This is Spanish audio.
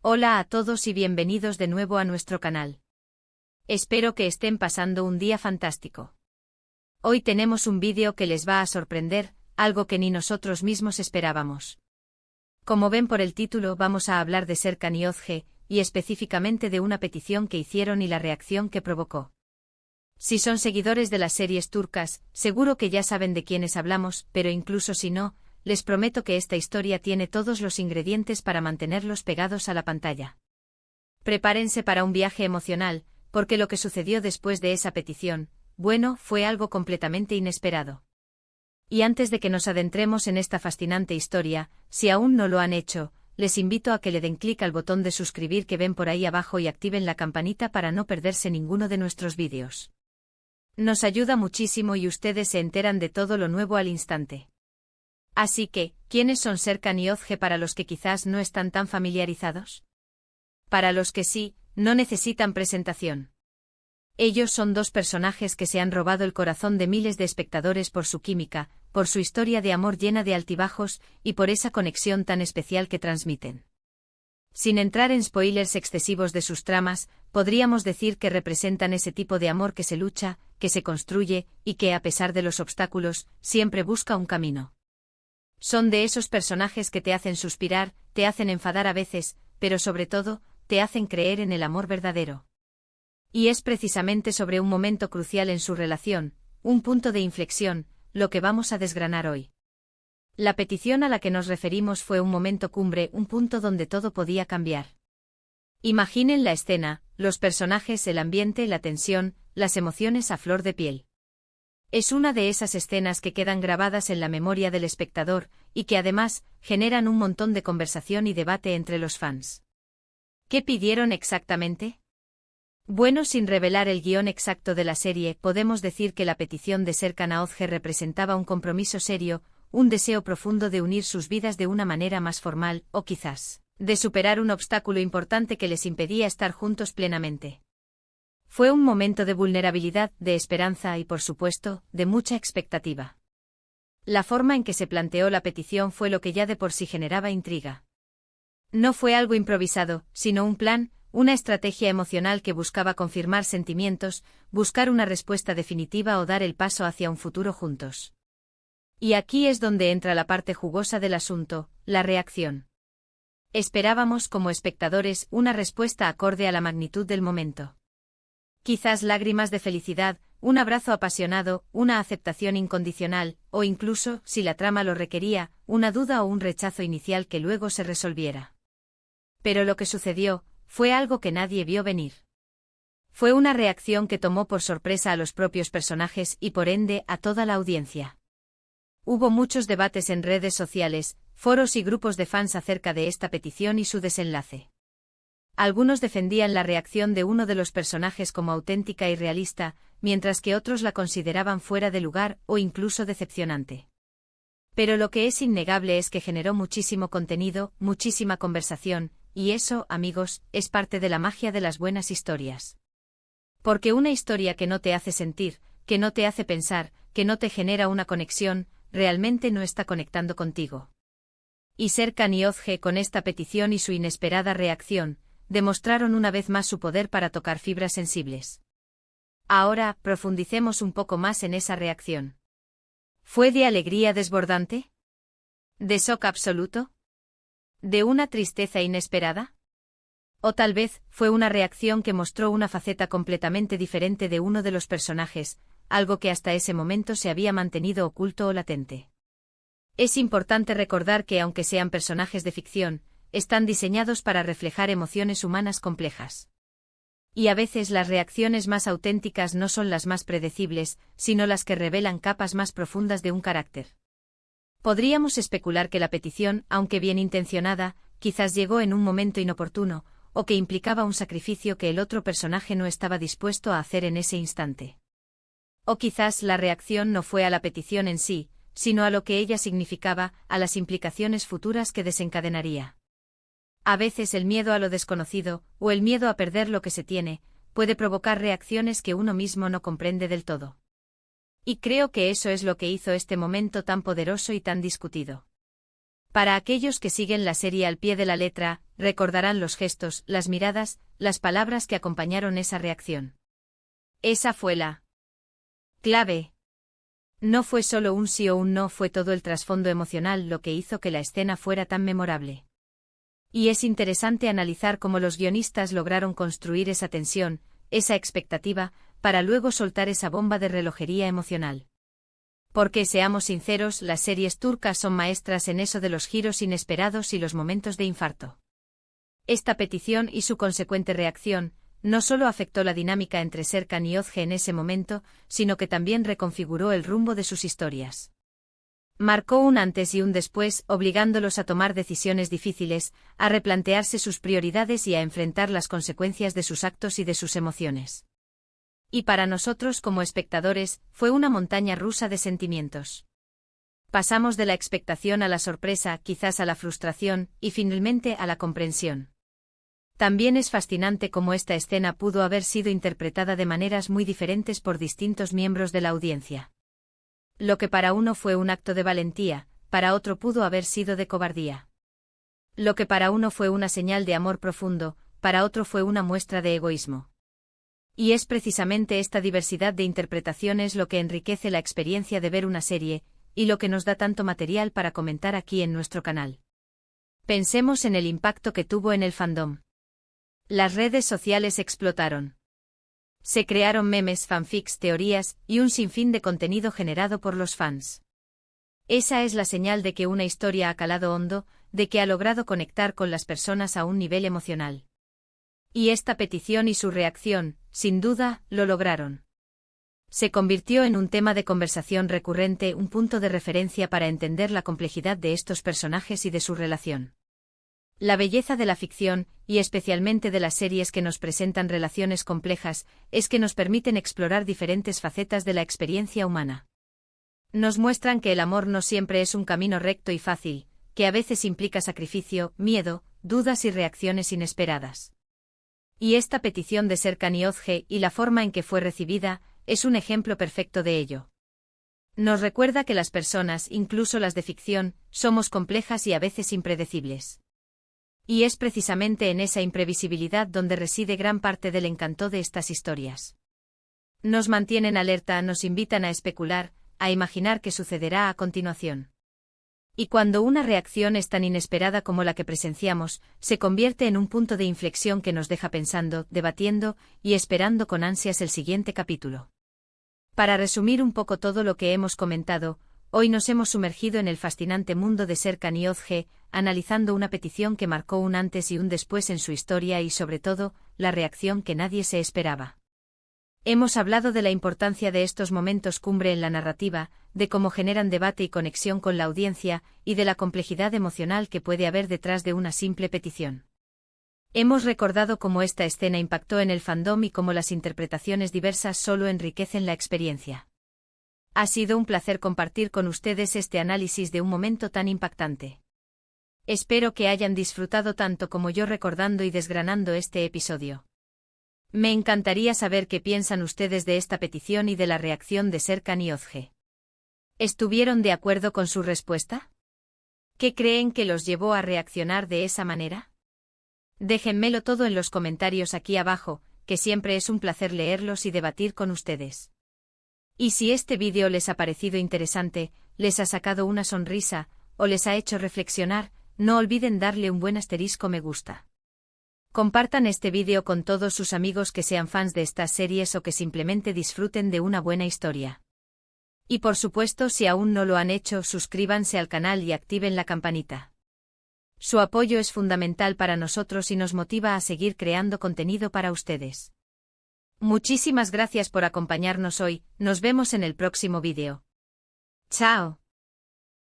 Hola a todos y bienvenidos de nuevo a nuestro canal. Espero que estén pasando un día fantástico. Hoy tenemos un vídeo que les va a sorprender, algo que ni nosotros mismos esperábamos. Como ven por el título, vamos a hablar de Serkan Yozge, y específicamente de una petición que hicieron y la reacción que provocó. Si son seguidores de las series turcas, seguro que ya saben de quiénes hablamos, pero incluso si no, les prometo que esta historia tiene todos los ingredientes para mantenerlos pegados a la pantalla. Prepárense para un viaje emocional, porque lo que sucedió después de esa petición, bueno, fue algo completamente inesperado. Y antes de que nos adentremos en esta fascinante historia, si aún no lo han hecho, les invito a que le den clic al botón de suscribir que ven por ahí abajo y activen la campanita para no perderse ninguno de nuestros vídeos. Nos ayuda muchísimo y ustedes se enteran de todo lo nuevo al instante. Así que, ¿quiénes son Serkan Yozge para los que quizás no están tan familiarizados? Para los que sí, no necesitan presentación. Ellos son dos personajes que se han robado el corazón de miles de espectadores por su química, por su historia de amor llena de altibajos y por esa conexión tan especial que transmiten. Sin entrar en spoilers excesivos de sus tramas, podríamos decir que representan ese tipo de amor que se lucha, que se construye y que, a pesar de los obstáculos, siempre busca un camino. Son de esos personajes que te hacen suspirar, te hacen enfadar a veces, pero sobre todo, te hacen creer en el amor verdadero. Y es precisamente sobre un momento crucial en su relación, un punto de inflexión, lo que vamos a desgranar hoy. La petición a la que nos referimos fue un momento cumbre, un punto donde todo podía cambiar. Imaginen la escena, los personajes, el ambiente, la tensión, las emociones a flor de piel. Es una de esas escenas que quedan grabadas en la memoria del espectador, y que además, generan un montón de conversación y debate entre los fans. ¿Qué pidieron exactamente? Bueno, sin revelar el guión exacto de la serie, podemos decir que la petición de Serkan Yozge representaba un compromiso serio, un deseo profundo de unir sus vidas de una manera más formal, o quizás, de superar un obstáculo importante que les impedía estar juntos plenamente. Fue un momento de vulnerabilidad, de esperanza y, por supuesto, de mucha expectativa. La forma en que se planteó la petición fue lo que ya de por sí generaba intriga. No fue algo improvisado, sino un plan, una estrategia emocional que buscaba confirmar sentimientos, buscar una respuesta definitiva o dar el paso hacia un futuro juntos. Y aquí es donde entra la parte jugosa del asunto, la reacción. Esperábamos como espectadores una respuesta acorde a la magnitud del momento. Quizás lágrimas de felicidad, un abrazo apasionado, una aceptación incondicional, o incluso, si la trama lo requería, una duda o un rechazo inicial que luego se resolviera. Pero lo que sucedió, fue algo que nadie vio venir. Fue una reacción que tomó por sorpresa a los propios personajes y por ende a toda la audiencia. Hubo muchos debates en redes sociales, foros y grupos de fans acerca de esta petición y su desenlace. Algunos defendían la reacción de uno de los personajes como auténtica y realista, mientras que otros la consideraban fuera de lugar o incluso decepcionante. Pero lo que es innegable es que generó muchísimo contenido, muchísima conversación, y eso, amigos, es parte de la magia de las buenas historias. Porque una historia que no te hace sentir, que no te hace pensar, que no te genera una conexión, realmente no está conectando contigo. Y Serkan Yozge, con esta petición y su inesperada reacción, demostraron una vez más su poder para tocar fibras sensibles. Ahora, profundicemos un poco más en esa reacción. ¿Fue de alegría desbordante? ¿De shock absoluto? ¿De una tristeza inesperada? O tal vez, fue una reacción que mostró una faceta completamente diferente de uno de los personajes, algo que hasta ese momento se había mantenido oculto o latente. Es importante recordar que aunque sean personajes de ficción, están diseñados para reflejar emociones humanas complejas. Y a veces las reacciones más auténticas no son las más predecibles, sino las que revelan capas más profundas de un carácter. Podríamos especular que la petición, aunque bien intencionada, quizás llegó en un momento inoportuno, o que implicaba un sacrificio que el otro personaje no estaba dispuesto a hacer en ese instante. O quizás la reacción no fue a la petición en sí, sino a lo que ella significaba, a las implicaciones futuras que desencadenaría. A veces el miedo a lo desconocido, o el miedo a perder lo que se tiene, puede provocar reacciones que uno mismo no comprende del todo. Y creo que eso es lo que hizo este momento tan poderoso y tan discutido. Para aquellos que siguen la serie al pie de la letra, recordarán los gestos, las miradas, las palabras que acompañaron esa reacción. Esa fue la clave. No fue solo un sí o un no, fue todo el trasfondo emocional lo que hizo que la escena fuera tan memorable. Y es interesante analizar cómo los guionistas lograron construir esa tensión, esa expectativa, para luego soltar esa bomba de relojería emocional. Porque, seamos sinceros, las series turcas son maestras en eso de los giros inesperados y los momentos de infarto. Esta petición y su consecuente reacción, no solo afectó la dinámica entre Serkan y Özge en ese momento, sino que también reconfiguró el rumbo de sus historias. Marcó un antes y un después, obligándolos a tomar decisiones difíciles, a replantearse sus prioridades y a enfrentar las consecuencias de sus actos y de sus emociones. Y para nosotros como espectadores, fue una montaña rusa de sentimientos. Pasamos de la expectación a la sorpresa, quizás a la frustración, y finalmente a la comprensión. También es fascinante cómo esta escena pudo haber sido interpretada de maneras muy diferentes por distintos miembros de la audiencia. Lo que para uno fue un acto de valentía, para otro pudo haber sido de cobardía. Lo que para uno fue una señal de amor profundo, para otro fue una muestra de egoísmo. Y es precisamente esta diversidad de interpretaciones lo que enriquece la experiencia de ver una serie, y lo que nos da tanto material para comentar aquí en nuestro canal. Pensemos en el impacto que tuvo en el fandom. Las redes sociales explotaron. Se crearon memes, fanfics, teorías, y un sinfín de contenido generado por los fans. Esa es la señal de que una historia ha calado hondo, de que ha logrado conectar con las personas a un nivel emocional. Y esta petición y su reacción, sin duda, lo lograron. Se convirtió en un tema de conversación recurrente, un punto de referencia para entender la complejidad de estos personajes y de su relación. La belleza de la ficción, y especialmente de las series que nos presentan relaciones complejas, es que nos permiten explorar diferentes facetas de la experiencia humana. Nos muestran que el amor no siempre es un camino recto y fácil, que a veces implica sacrificio, miedo, dudas y reacciones inesperadas. Y esta petición de Serkan y Özge, y la forma en que fue recibida, es un ejemplo perfecto de ello. Nos recuerda que las personas, incluso las de ficción, somos complejas y a veces impredecibles. Y es precisamente en esa imprevisibilidad donde reside gran parte del encanto de estas historias. Nos mantienen alerta, nos invitan a especular, a imaginar qué sucederá a continuación. Y cuando una reacción es tan inesperada como la que presenciamos, se convierte en un punto de inflexión que nos deja pensando, debatiendo y esperando con ansias el siguiente capítulo. Para resumir un poco todo lo que hemos comentado, hoy nos hemos sumergido en el fascinante mundo de Serkan y Özge, analizando una petición que marcó un antes y un después en su historia y sobre todo, la reacción que nadie se esperaba. Hemos hablado de la importancia de estos momentos cumbre en la narrativa, de cómo generan debate y conexión con la audiencia, y de la complejidad emocional que puede haber detrás de una simple petición. Hemos recordado cómo esta escena impactó en el fandom y cómo las interpretaciones diversas solo enriquecen la experiencia. Ha sido un placer compartir con ustedes este análisis de un momento tan impactante. Espero que hayan disfrutado tanto como yo recordando y desgranando este episodio. Me encantaría saber qué piensan ustedes de esta petición y de la reacción de Serkan y Özge. ¿Estuvieron de acuerdo con su respuesta? ¿Qué creen que los llevó a reaccionar de esa manera? Déjenmelo todo en los comentarios aquí abajo, que siempre es un placer leerlos y debatir con ustedes. Y si este vídeo les ha parecido interesante, les ha sacado una sonrisa, o les ha hecho reflexionar, no olviden darle un buen asterisco me gusta. Compartan este vídeo con todos sus amigos que sean fans de estas series o que simplemente disfruten de una buena historia. Y por supuesto, si aún no lo han hecho, suscríbanse al canal y activen la campanita. Su apoyo es fundamental para nosotros y nos motiva a seguir creando contenido para ustedes. Muchísimas gracias por acompañarnos hoy, nos vemos en el próximo vídeo. ¡Chao!